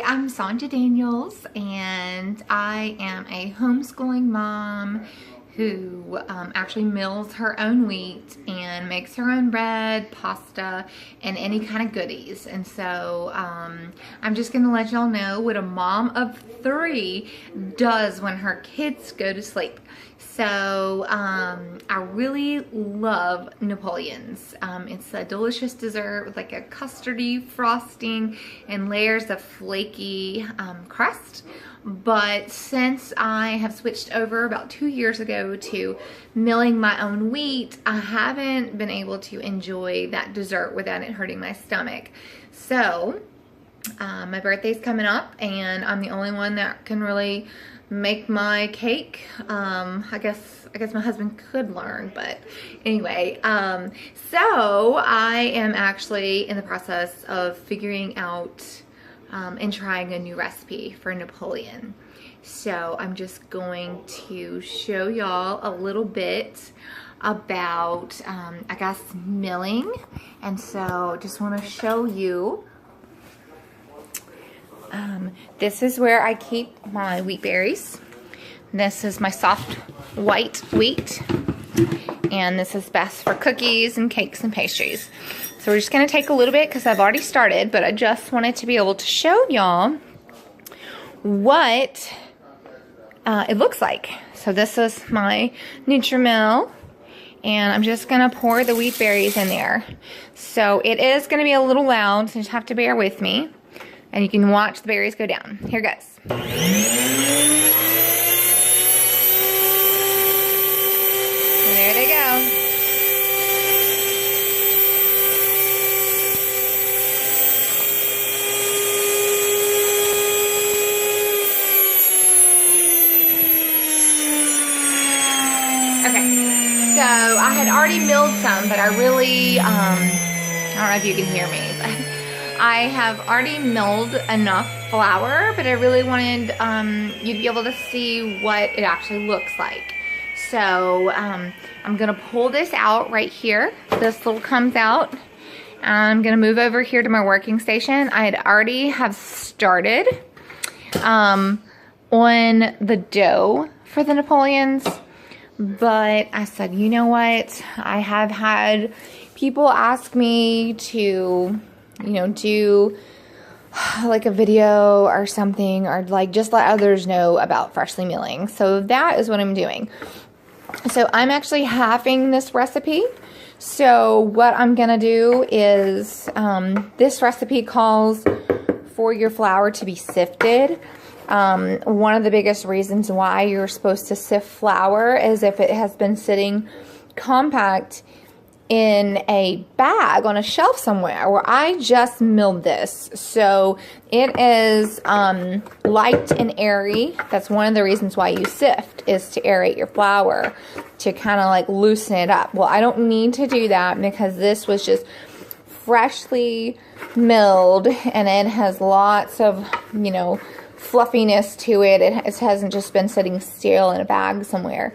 I'm Sonja Daniels, and I am a homeschooling mom who actually mills her own wheat and makes her own bread, pasta, and any kind of goodies. And so I'm just gonna let y'all know what a mom of 3 does when her kids go to sleep. So I really love Napoleons. It's a delicious dessert with like a custardy frosting and layers of flaky crust. But since I have switched over about 2 years ago to milling my own wheat, I haven't been able to enjoy that dessert without it hurting my stomach. So my birthday's coming up and I'm the only one that can really make my cake. I guess my husband could learn, but anyway, so I am actually in the process of figuring out and trying a new recipe for Napoleon. So I'm just going to show y'all a little bit about, I guess, milling. And so just want to show you, this is where I keep my wheat berries. This is my soft white wheat. And this is best for cookies and cakes and pastries. So we're just going to take a little bit because I've already started, but I just wanted to be able to show y'all what it looks like. So this is my Nutri-Mill, and I'm just going to pour the wheat berries in there. So it is going to be a little loud, so you just have to bear with me. And you can watch the berries go down. Here goes. There they go. Okay, so I had already milled some, but I really, I don't know if you can hear me, but I have already milled enough flour, but I really wanted you to be able to see what it actually looks like. So I'm gonna pull this out right here. This little comes out. I'm gonna move over here to my working station. I had already have started on the dough for the Napoleons, but I said, you know what? I have had people ask me to, you know, do like a video or something, or like just let others know about freshly milling. So that is what I'm doing. So I'm actually halving this recipe. So what I'm gonna do is, this recipe calls for your flour to be sifted. One of the biggest reasons why you're supposed to sift flour is if it has been sitting compact in a bag on a shelf somewhere, where I just milled this. So it is light and airy. That's one of the reasons why you sift, is to aerate your flour, to kind of like loosen it up. Well, I don't need to do that because this was just freshly milled and it has lots of, you know, fluffiness to it. It hasn't just been sitting stale in a bag somewhere.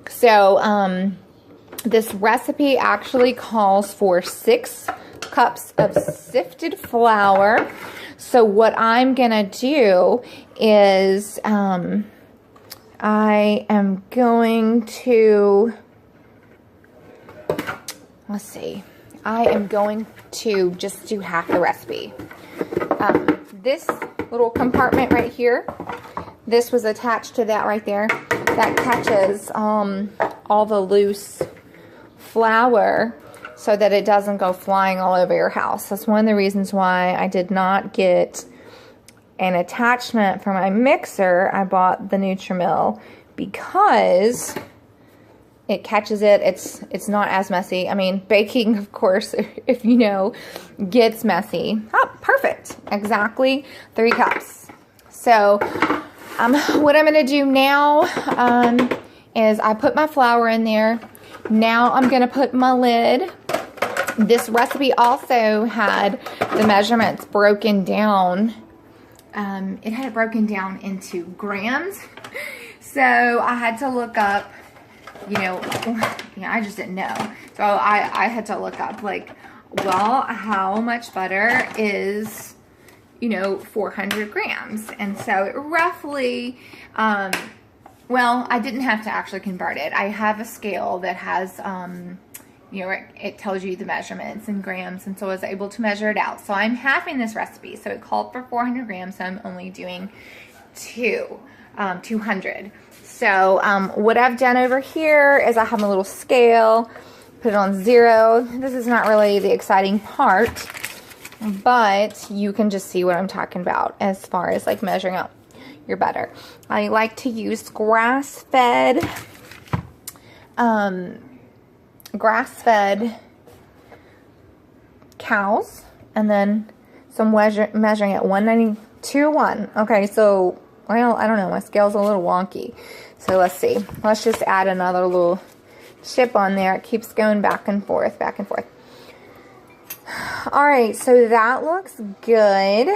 So this recipe actually calls for 6 cups of sifted flour. So what I'm gonna do is I am going to, let's see, I am going to just do half the recipe. This little compartment right here, this was attached to that right there. That catches all the loose flour so that it doesn't go flying all over your house. That's one of the reasons why I did not get an attachment for my mixer. I bought the Nutri-Mill because it catches it. It's not as messy. I mean, baking, of course, if you know, gets messy. Oh, perfect. Exactly 3 cups. So what I'm going to do now is I put my flour in there. Now I'm going to put my lid. This recipe also had the measurements broken down. It had it broken down into grams. So I had to look up, you know, I just didn't know. So I had to look up, like, well, how much butter is, you know, 400 grams. And so it roughly, well, I didn't have to actually convert it. I have a scale that has, you know, it tells you the measurements in grams, and so I was able to measure it out. So I'm halving this recipe. So it called for 400 grams, so I'm only doing 200. So what I've done over here is I have a little scale, put it on 0. This is not really the exciting part, but you can just see what I'm talking about as far as like measuring out your butter. I like to use grass-fed cows, and then some measuring at 192:1. Okay, so, well, I don't know, my scale's a little wonky. So let's see. Let's just add another little chip on there. It keeps going back and forth, back and forth. All right, so that looks good.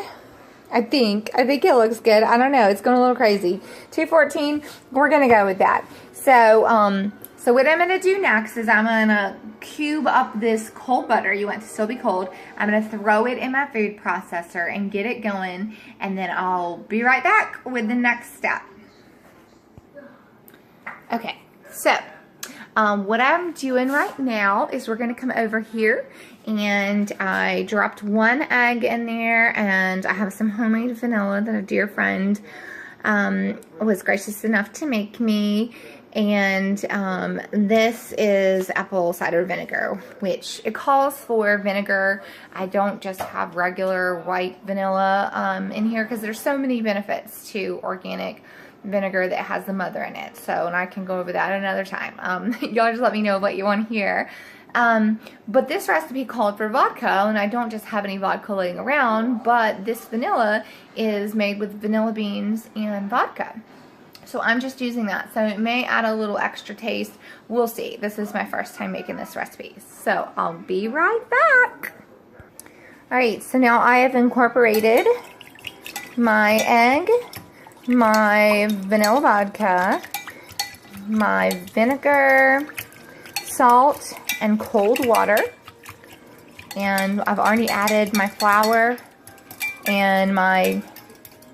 I think it looks good. I don't know. It's going a little crazy. 214, we're going to go with that. So, so what I'm going to do next is I'm going to cube up this cold butter. You want it to still be cold. I'm going to throw it in my food processor and get it going, and then I'll be right back with the next step. Okay, so what I'm doing right now is we're going to come over here, and I dropped 1 egg in there, and I have some homemade vanilla that a dear friend was gracious enough to make me. And this is apple cider vinegar, which it calls for vinegar. I don't just have regular white vanilla in here because there's so many benefits to organic vinegar that has the mother in it. So, and I can go over that another time. Y'all just let me know what you want to hear. But this recipe called for vodka, and I don't just have any vodka laying around, but this vanilla is made with vanilla beans and vodka. So I'm just using that. So it may add a little extra taste. We'll see. This is my first time making this recipe. So I'll be right back. All right, so now I have incorporated my egg, my vanilla vodka, my vinegar, salt, and cold water. And I've already added my flour and my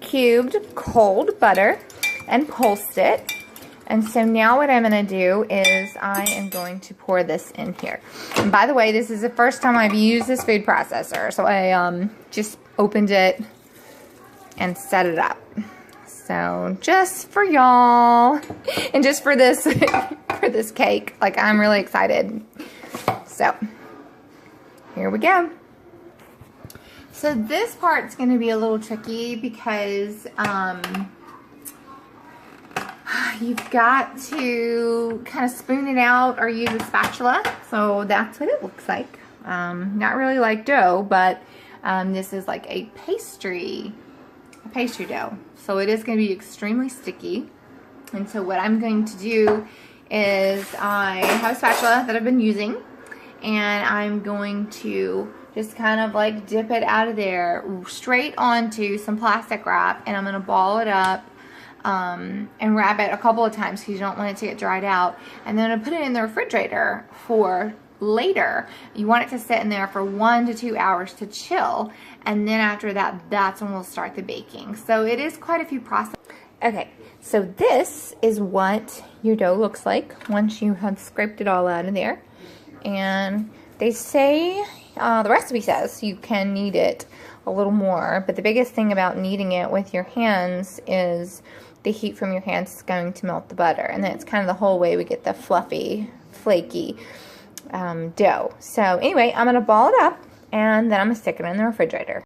cubed cold butter and pulsed it. And so now what I'm going to do is I am going to pour this in here. And by the way, this is the first time I've used this food processor. So I just opened it and set it up. So just for y'all and just for this for this cake. Like, I'm really excited. So here we go. So this part's going to be a little tricky because you've got to kind of spoon it out or use a spatula. So that's what it looks like. Not really like dough, but this is like a pastry dough. So it is going to be extremely sticky. And so what I'm going to do is I have a spatula that I've been using, and I'm going to just kind of like dip it out of there straight onto some plastic wrap, and I'm going to ball it up and wrap it a couple of times because you don't want it to get dried out. And then I'm going to put it in the refrigerator for later. You want it to sit in there for 1 to 2 hours to chill, and then after that, that's when we'll start the baking. So it is quite a few processes. Okay, so this is what your dough looks like once you have scraped it all out of there. And they say, the recipe says you can knead it a little more, but the biggest thing about kneading it with your hands is the heat from your hands is going to melt the butter, and that's kind of the whole way we get the fluffy, flaky dough. So anyway, I'm going to ball it up, and then I'm going to stick it in the refrigerator.